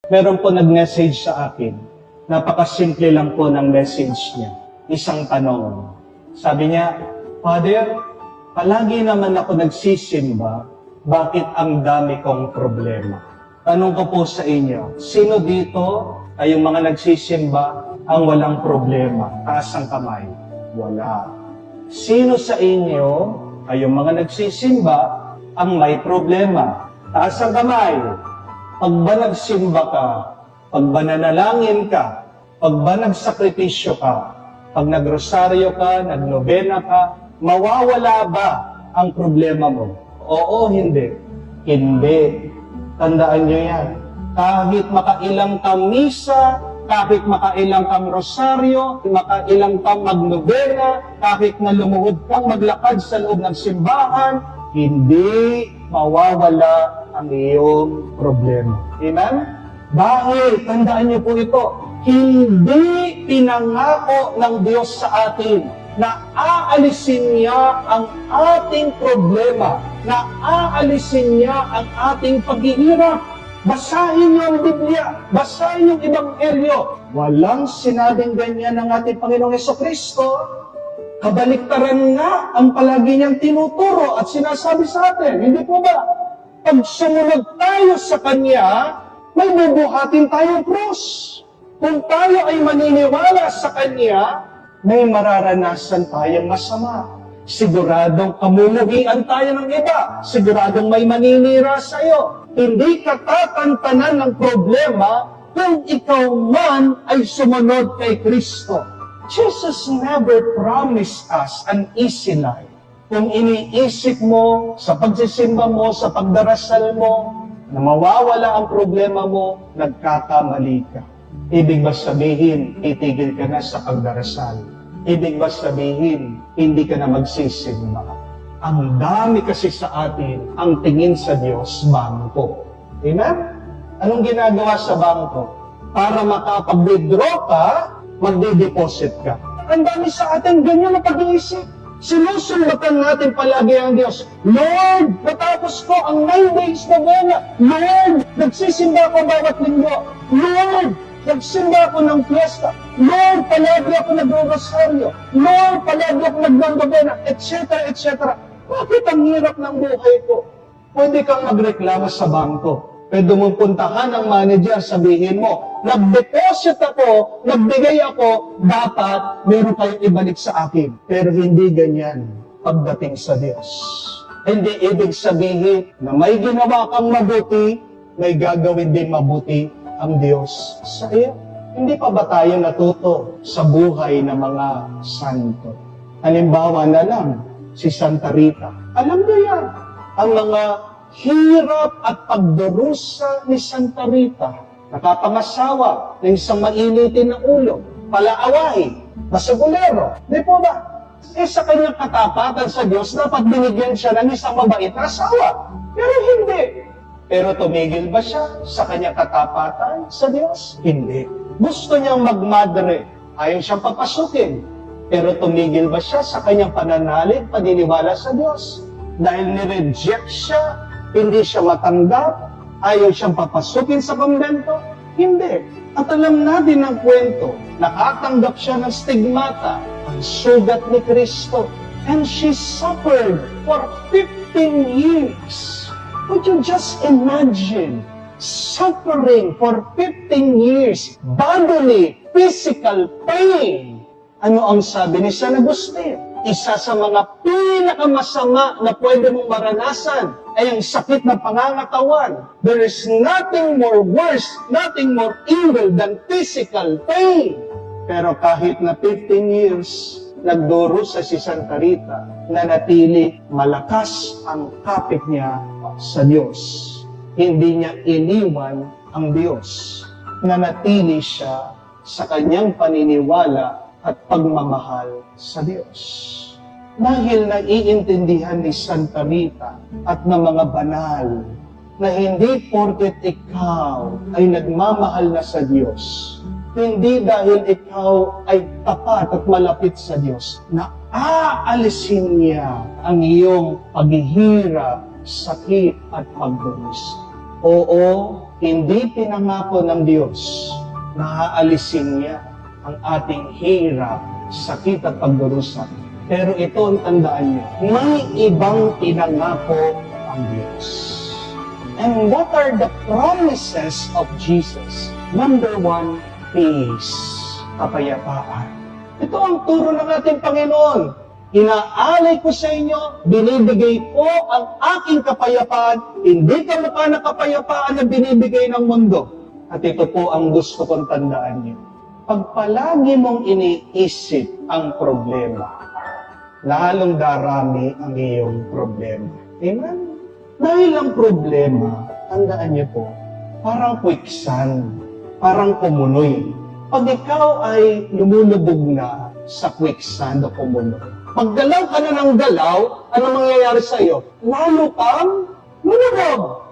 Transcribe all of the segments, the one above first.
Meron po nag-message sa akin. Napakasimple lang po ng message niya. Isang tanong. Sabi niya, Father, palagi naman ako nagsisimba, bakit ang dami kong problema? Tanong ko po sa inyo, sino dito ay yung mga nagsisimba ang walang problema? Taas ang kamay. Wala. Sino sa inyo ay yung mga nagsisimba ang may problema? Taas ang kamay. Pag ba nagsimba ka, pag ba nanalangin ka, pag ba nagsakripisyo ka, pag nagrosaryo ka, nagnobena ka, mawawala ba ang problema mo? Oo, hindi. Hindi. Tandaan nyo yan. Kahit makailang kang misa, kahit makailang kang rosaryo, makailang kang magnobena, kahit na lumuhod kang maglakad sa loob ng simbahan, hindi mawawala ang iyong problema. Amen? Dahil, tandaan niyo po ito, hindi pinangako ng Diyos sa atin na aalisin niya ang ating problema, na aalisin niya ang ating paghihirap. Basahin niyo ang Biblia, basahin yung Ebanghelyo. Walang sinabing ganyan ng ating Panginoong Jesucristo. Kabaliktaran nga ang palagi niyang tinuturo at sinasabi sa atin. Hindi po ba? Pag sumunod tayo sa Kanya, may bubuhatin tayong krus. Kung tayo ay maniniwala sa Kanya, may mararanasan tayong masama. Siguradong kamumuhian tayo ng iba. Siguradong may maninira sa iyo. Hindi ka tatantanan ng problema kung ikaw man ay sumunod kay Kristo. Jesus never promised us an easy life. Kung iniisip mo, sa pagsisimba mo, sa pagdarasal mo, na mawawala ang problema mo, nagkakamali ka. Ibig ba sabihin, itigil ka na sa pagdarasal? Ibig ba sabihin, hindi ka na magsisimba? Ang dami kasi sa atin, ang tingin sa Diyos, bangko. Amen? Anong ginagawa sa bangko? Para makapag-withdraw ka, magde-deposit ka. Ang dami sa atin, ganyan na pag-iisip. Sinusumbatan natin palagi ang Diyos. Lord, natapos ko ang 9 days na buwan. Lord, nagsisimba ako bawat linggo. Lord, nagsimba ako ng fiesta. Lord, palagi ako nag-rosaryo. Lord, palagi ako nag-nobena, etc., etc. Bakit ang hirap ng buhay ko? Pwede kang magreklamo sa bangko. Pwede mong puntahan ang manager, sabihin mo, nag-deposit ako, nagbigay ako, dapat meron kayong ibalik sa akin. Pero hindi ganyan pagdating sa Diyos. Hindi ibig sabihin na may ginawa kang mabuti, may gagawin din mabuti ang Diyos sa iyo. Hindi pa ba tayo natuto sa buhay ng mga santo? Halimbawa na lang, si Santa Rita. Alam niyo yan, ang mga hirap at pagdurusa ni Santa Rita. Nakapangasawa ng isang mainitin na ulo, palaawahi, basagulero. Di po ba? Sa kanyang katapatan sa Diyos, dapat binigyan siya ng isang mabait na asawa. Pero hindi. Pero tumigil ba siya sa kanyang katapatan sa Diyos? Hindi. Gusto niyang magmadre. Ayaw siyang papasukin. Pero tumigil ba siya sa kanyang pananalig, paniniwala sa Diyos? Dahil nireject siya, hindi siya matanggap, ayaw siyang papasukin sa kumbento? Hindi. At alam natin ang kwento, nakatanggap siya ng stigmata, ang sugat ni Kristo. And she suffered for 15 years. Would you just imagine suffering for 15 years, bodily, physical pain? Ano ang sabi ni San Agustin? Isa sa mga pinakamasama na pwede mong maranasan ay ang sakit ng pangangatawan. There is nothing more worse, nothing more evil than physical pain. Pero kahit na 15 years, nagdurusa si Santa Rita, nanatili malakas ang kapit niya sa Diyos. Hindi niya iniwan ang Diyos. Nanatili siya sa kanyang paniniwala at pagmamahal sa Diyos. Dahil naiintindihan ni Santa Rita at ng mga banal na hindi porket ikaw ay nagmamahal na sa Diyos, hindi dahil ikaw ay tapat at malapit sa Diyos, na aalisin niya ang iyong paghihirap, sakit at pagdurusa. Oo, hindi pinangako ng Diyos na aalisin niya ang ating hirap, sakit at pagdurusa. Pero ito ang tandaan niyo, may ibang pinangako ang Diyos. And what are the promises of Jesus? Number 1, peace, kapayapaan. Ito ang turo ng ating Panginoon. Inaalay ko sa inyo, binibigay ko ang aking kapayapaan, hindi kamukha na kapayapaan na binibigay ng mundo. At ito po ang gusto kong tandaan niyo. Pag palagi mong iniisip ang problema, lalong darami ang iyong problema. Amen? Dahil ang problema, tandaan niyo po, parang quicksand, parang kumunoy. Pag ikaw ay lumulubog na sa quicksand o kumunoy, pag galaw ka na ng galaw, ano mangyayari sa iyo? Lalo kang lumubog.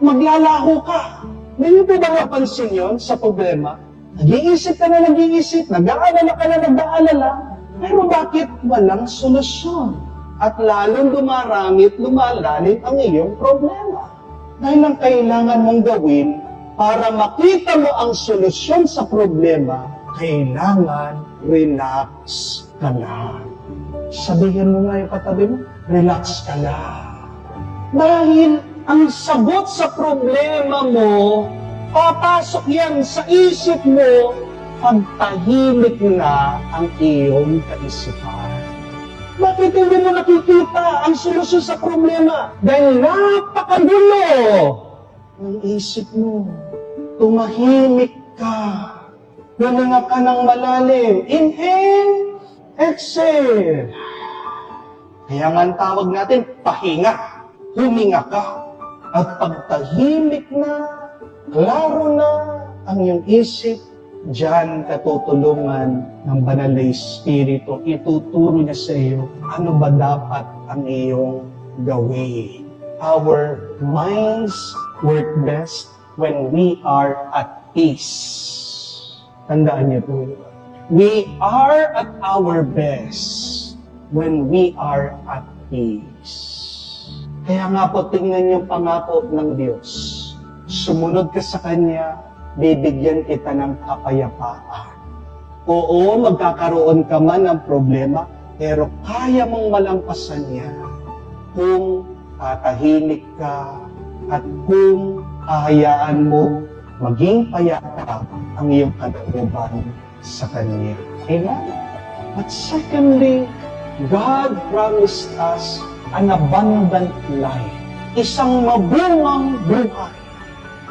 Maglalaho ka. Hindi po ba napansin yun sa problema? Nag-iisip ka na nag-iisip, nag-aalala ka na nag-aalala, pero bakit walang solusyon? At lalong dumarami at lumalalim ang iyong problema. Dahil ang kailangan mong gawin para makita mo ang solusyon sa problema, kailangan relax ka lang. Sabihin mo nga yung katabi mo, relax ka lang. Dahil ang sagot sa problema mo, papasok yan sa isip mo pag tahimik na ang iyong kaisipan. Bakit hindi mo nakikita ang solusyon sa problema? Dahil napakagulo ng isip mo. Tumahimik ka. Naninga ka ng malalim. Inhale, exhale. Kaya nga ang tawag natin, pahinga. Huminga ka. At pagtahimik na, klaro na ang iyong isip, diyan katutulungan ng banal na Espiritu. Ituturo niya sa iyo ano ba dapat ang iyong gawin. Our minds work best when we are at peace. Tandaan niyo po. We are at our best when we are at peace. Kaya nga po, tingnan niyo pangako ng Diyos. Sumunod ka sa Kanya, bibigyan kita ng kapayapaan. Oo, magkakaroon ka man ng problema, pero kaya mong malampasan yan kung tatahimik ka at kung hahayaan mo maging payapa ang iyong kalooban sa Kanya. Amen? But secondly, God promised us an abundant life. Isang mabungang buhay.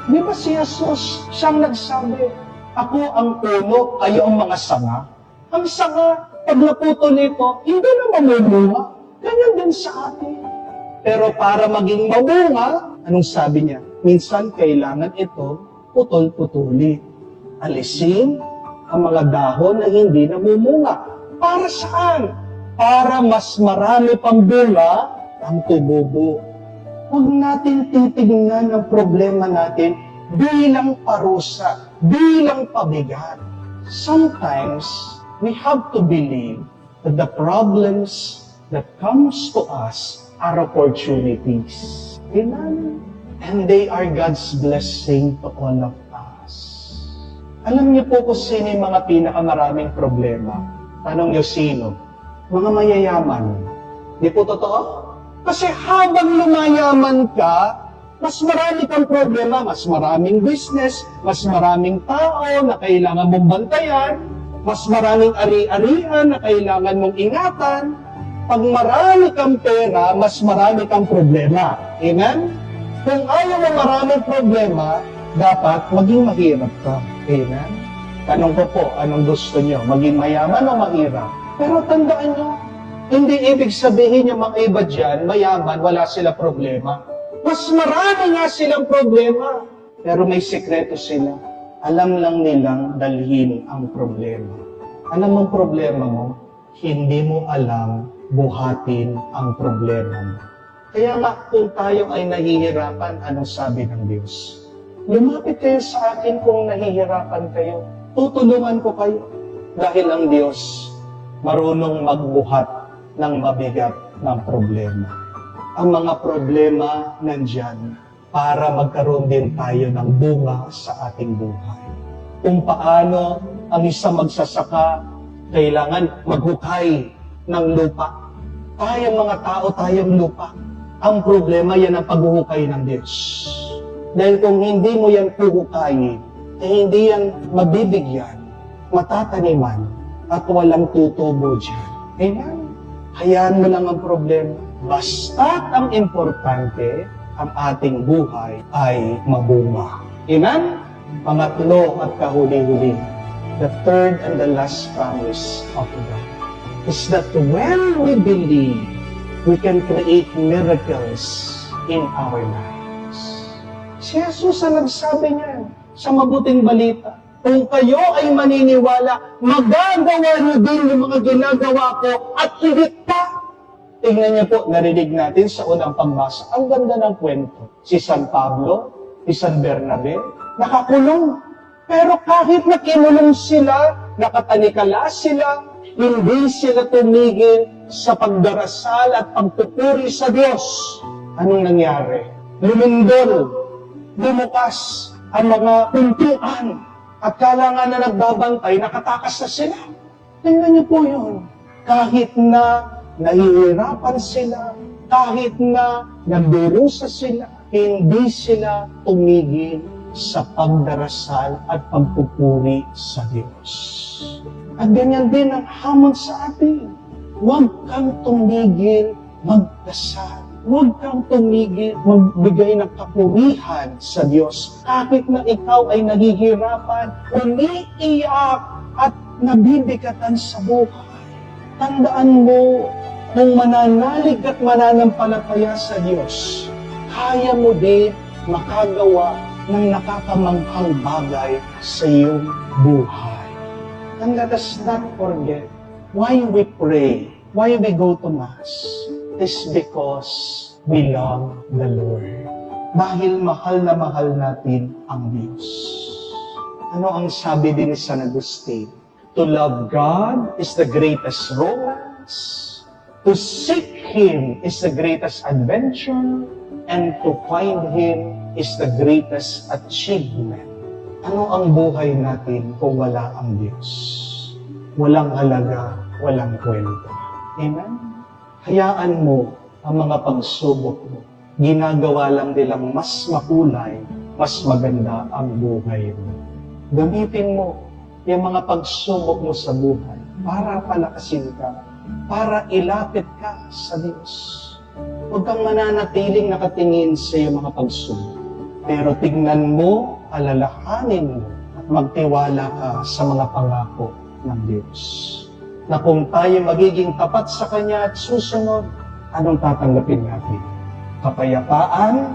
Di ba si Jesus, siyang nagsabi, ako ang puno, kayo ang mga sanga. Ang sanga, pag naputol nito, hindi na mamumunga. Ganyan din sa atin. Pero para maging mabunga, anong sabi niya? Minsan kailangan ito putol-putuli. Alisin ang mga dahon na hindi namumunga. Para saan? Para mas marami pang bunga ang tububo. Huwag natin titignan ang problema natin bilang parusa, bilang pabigat. Sometimes, we have to believe that the problems that comes to us are opportunities. Amen? And they are God's blessing to all of us. Alam niyo po kung sino yung mga pinakamaraming problema? Tanong niyo sino? Mga mayayaman. Di po totoo? Kasi habang lumayaman ka, mas marami kang problema, mas maraming business, mas maraming tao na kailangan mong bantayan, mas maraming ari-arian na kailangan mong ingatan. Pag marami kang pera, mas marami kang problema. Amen? Kung ayaw mo maraming problema, dapat maging mahirap ka. Amen? Tanong ko po, anong gusto niyo? Maging mayaman o mahirap? Pero tandaan niyo, hindi ibig sabihin yung mga iba dyan, mayaman, wala sila problema. Mas marami nga silang problema. Pero may sekreto sila. Alam lang nilang dalhin ang problema. Alam mong problema mo, hindi mo alam buhatin ang problema mo. Kaya nga, kung tayo ay nahihirapan, anong sabi ng Diyos? Lumapit kayo sa akin kung nahihirapan kayo. Tutulungan ko kayo. Dahil ang Diyos, marunong magbuhat ng mabigat ng problema. Ang mga problema nandyan para magkaroon din tayo ng bunga sa ating buhay. Kung paano ang isang magsasaka kailangan maghukay ng lupa. Tayong mga tao, tayong lupa. Ang problema yan ang paghuhukay ng Diyos. Dahil kung hindi mo yan puhukayin, hindi yan mabibigyan, matataniman, at walang tutubo dyan. Amen? Hayaan mo lang ang problema. Basta't ang importante, ang ating buhay ay mabunga. Amen? Pangatlo at kahuli-huli, the third and the last promise of God is that when we believe, we can create miracles in our lives. Si Jesus ang nagsabi niyan sa mabuting balita. Kung kayo ay maniniwala, magagawa niyo din yung mga ginagawa ko at higit pa. Tingnan niyo po, narinig natin sa unang pagbasa. Ang ganda ng kwento. Si San Pablo, si San Bernabe, nakakulong. Pero kahit nakinulong sila, nakatanikala sila, hindi sila tumigil sa pagdarasal at pagpupuri sa Diyos. Anong nangyari? Lumindol, bumukas ang mga pintuan at kala nga na nagbabantay, nakatakas na sila. Tingnan niyo po yun. Kahit na nahihirapan sila, kahit na nagdurusa sila, hindi sila tumigil sa pagdarasal at pagpupuri sa Diyos. At ganyan din ang hamon sa atin. Huwag kang tumigil magdasal. Huwag kang tumigil magbigay ng kapurihan sa Diyos. Kahit na ikaw ay naghihirapan, umiiyak at nabibigatan sa buhay. Tandaan mo, kung mananalig at mananampalataya sa Diyos, kaya mo din makagawa ng nakakamanghang bagay sa iyong buhay. And let us not forget why we pray, why we go to Mass, is because we love the Lord. Dahil mahal na mahal natin ang Diyos. Ano ang sabi din ni San Agustin? To love God is the greatest romance. To seek Him is the greatest adventure, and to find Him is the greatest achievement. Ano ang buhay natin kung wala ang Diyos? Walang halaga, walang kwento. Amen? Hayaan mo ang mga pagsubok mo. Ginagawa lang nilang mas makulay, mas maganda ang buhay mo. Gamitin mo yung mga pagsubok mo sa buhay para palakasin ka, para ilapit ka sa Diyos. Huwag kang mananatiling nakatingin sa iyong mga pagsubok. Pero tignan mo, alalahanin mo, at magtiwala ka sa mga pangako ng Diyos. Na kung tayo magiging tapat sa Kanya at susunod, anong tatanggapin natin? Kapayapaan,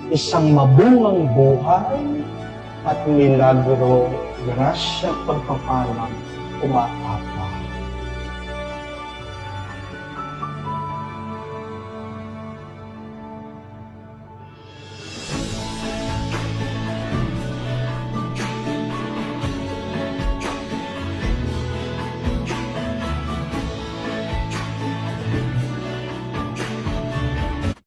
isang mabungang buhay, at milagro, grasya, pagpapalang, umaabot.